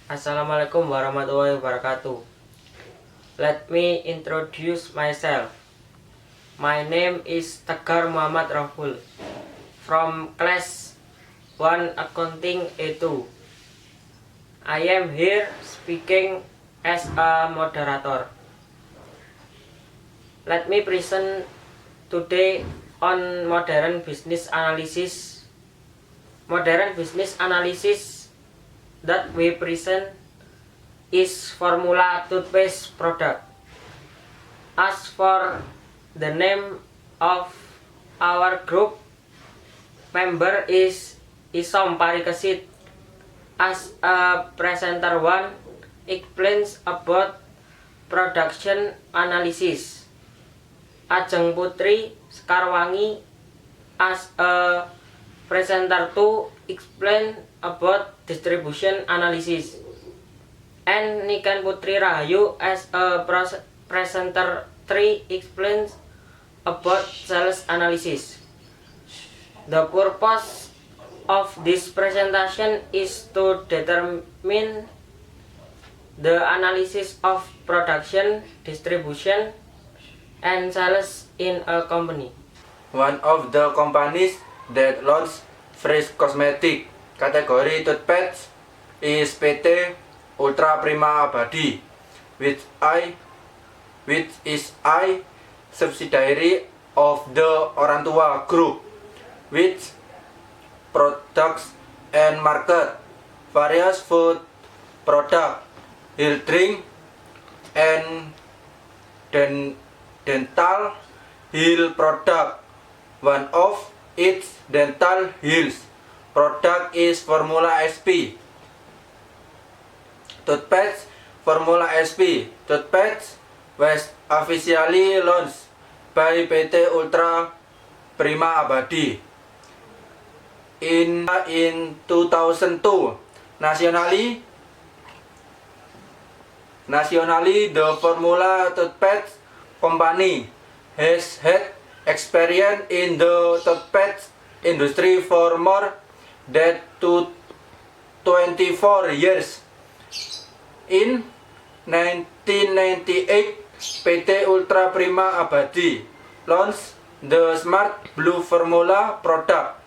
Assalamualaikum warahmatullahi wabarakatuh. Let me introduce myself. My name is Tegar Muhammad Rahul from class 1 Accounting A2. I am here speaking as a moderator. Let me present today on modern business analysis. Modern business analysis that we present is formula toothpaste product. As for the name of our group member is Isom Parikesit. As a presenter one explains about production analysis. Ajeng Putri Sekarwangi as a presenter 2 explain about distribution analysis, and Niken Putri Rahayu as a presenter 3 explains about sales analysis. The purpose of this presentation is to determine the analysis of production, distribution, and sales in a company. One of the companies that launched fresh cosmetic category toothpaste is PT Ultra Prima Abadi, which is a subsidiary of the Orantua Group, which products and market various food products, health drink, and dental health product. One of its dental health product is Formula SP toothpaste. Formula SP toothpaste was officially launched by PT Ultra Prima Abadi in 2002. Nationally, the Formula toothpaste company has had experience in the toothpaste industry for more than 24 years. In 1998, PT Ultra Prima Abadi launched the Smart Blue Formula product,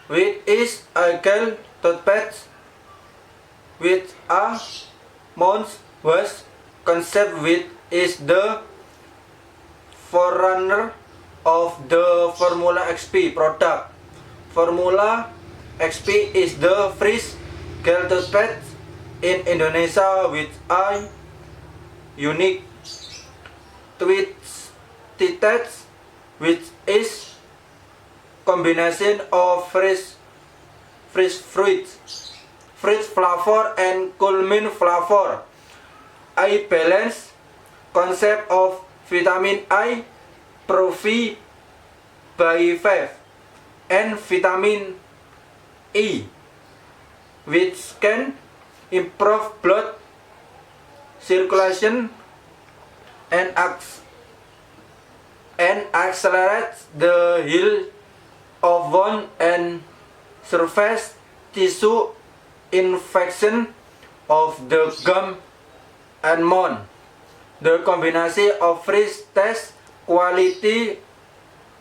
which is a gel toothpaste with a mouthwash concept, which is the forerunner of the Formula XP product. Formula XP is the first gel toothpaste in Indonesia with a unique twist taste, which is combination of fresh fruit flavor and cool mint flavor. A balanced concept of vitamin A, Profi by 5, and vitamin E, which can improve blood circulation and accelerate the heal of wound and surface tissue infection of the gum and mouth. The combination of fresh taste, quality,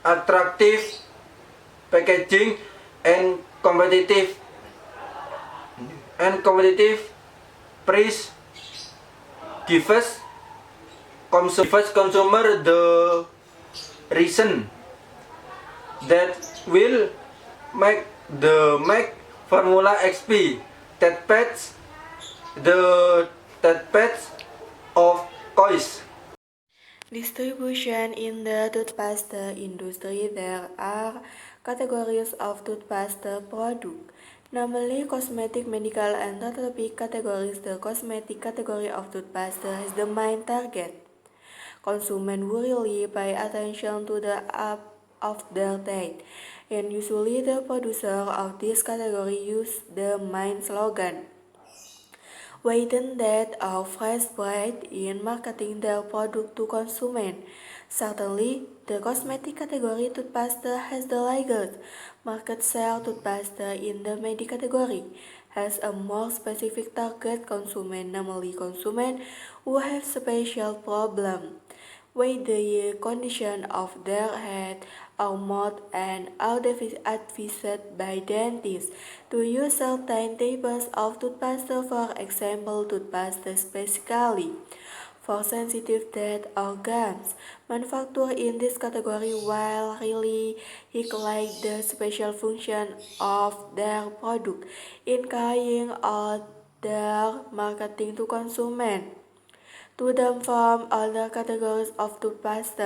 attractive packaging, and competitive price gives consumer the reason that will make Formula XP toothpaste the toothpaste of choice. Distribution in the toothpaste industry. There are categories of toothpaste product, namely cosmetic, medical, and therapeutic categories. The cosmetic category of toothpaste is the main target. Consumers really pay attention to the app of their teeth, and usually the producer of this category use the main slogan, "Widen that our fresh breath" in marketing their product to consumers. Certainly, the cosmetic category toothpaste has the largest market share toothpaste in the medical category. has a more specific target consumer, namely consumers who have special problem with the condition of their head or mouth and are advised by dentists to use certain types of toothpaste, for example, toothpaste specifically for sensitive teeth organs. Manufactured in this category while really highlight the special function of their product in carrying out their marketing to consumers. To them from other categories of toothpaste.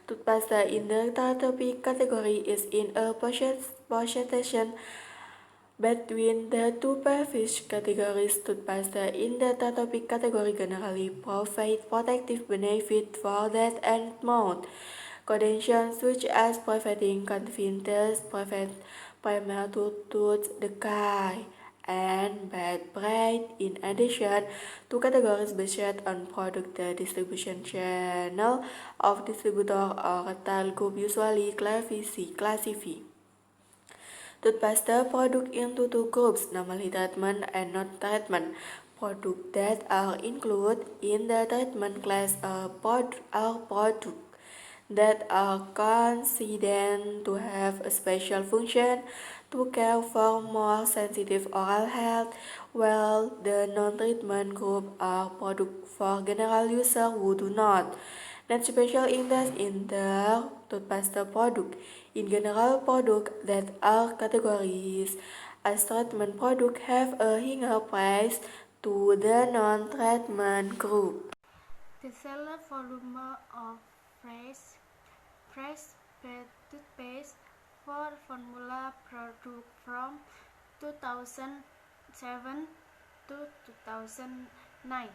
Toothpaste in the topic category is in a position between the two previous categories. Toothpaste in the topic category generally provide protective benefit for teeth and mouth conditions such as preventing conjunctivitis, premature tooth decay, and bad breath. In addition, two categories based on product the distribution channel of distributor or retail group usually classify toothpaste product into two groups, namely treatment and non-treatment. Products that are included in the treatment class are products that are considered to have a special function to care for more sensitive oral health, while the non-treatment group are products for general users who do not special interest in the toothpaste product. In general, products that are categorized as treatment products have a higher price to the non-treatment group. The sales volume of fresh toothpaste for formula product from 2007 to 2009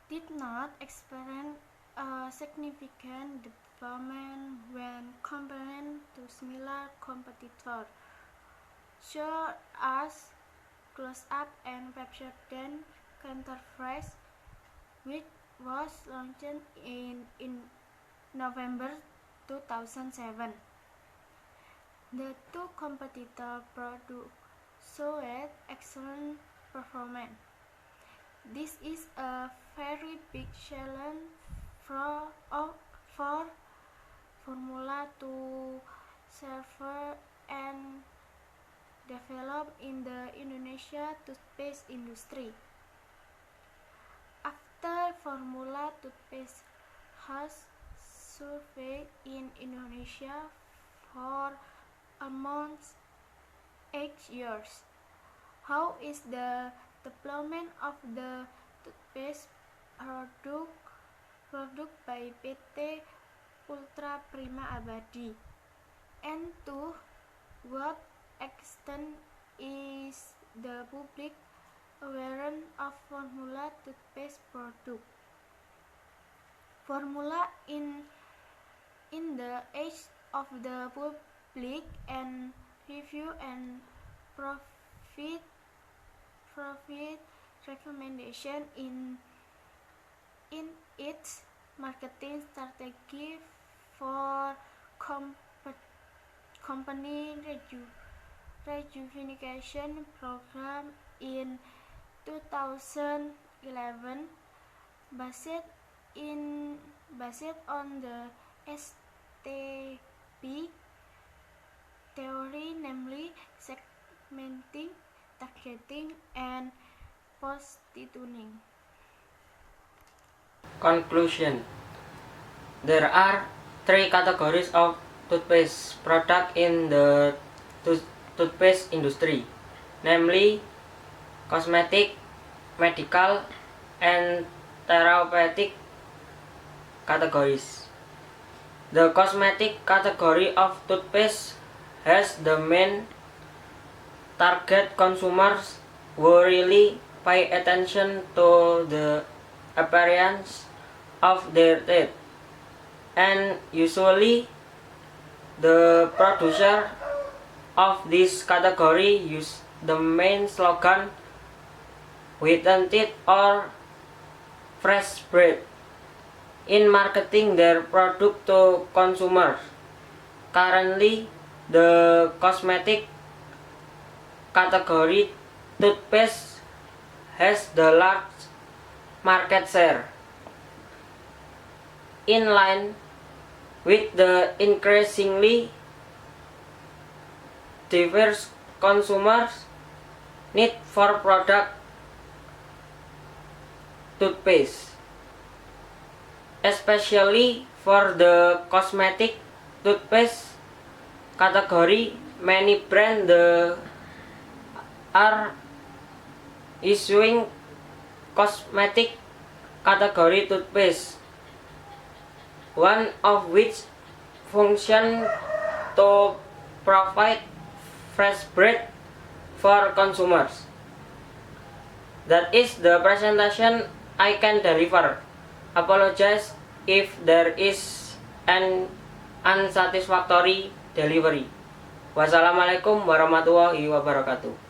did not experience a significant development when compared to similar competitors, such as Close-Up and Pepsodent Counterfresh, which was launched in November 2007. The two competitor products showed excellent performance. This is a very big challenge for formula to survive and develop in the Indonesia toothpaste industry. After formula toothpaste has survived in Indonesia for almost 8 years, how is the development of the toothpaste product by PT Ultra Prima Abadi, and to what extent is the public aware of formula toothpaste product? Formula in the age of the public and review and profit recommendation in its marketing strategy for company rejuvenation program in 2011, based on the STP theory, namely segmenting, targeting, and positioning. Conclusion. There are three categories of toothpaste product in the toothpaste industry, namely cosmetic, medical, and therapeutic categories. The cosmetic category of toothpaste has the main target consumers who really pay attention to the appearance of their teeth, and usually the producer of this category use the main slogan "whiten teeth" or "fresh breath" in marketing their product to consumers. Currently, the cosmetic category toothpaste has the large market share. In line with the increasingly diverse consumers' need for product toothpaste, especially for the cosmetic toothpaste category, many brands are issuing cosmetic category toothpaste, one of which function to provide fresh breath for consumers. That is the presentation I can deliver. Apologize if there is an unsatisfactory delivery. Wassalamualaikum warahmatullahi wabarakatuh.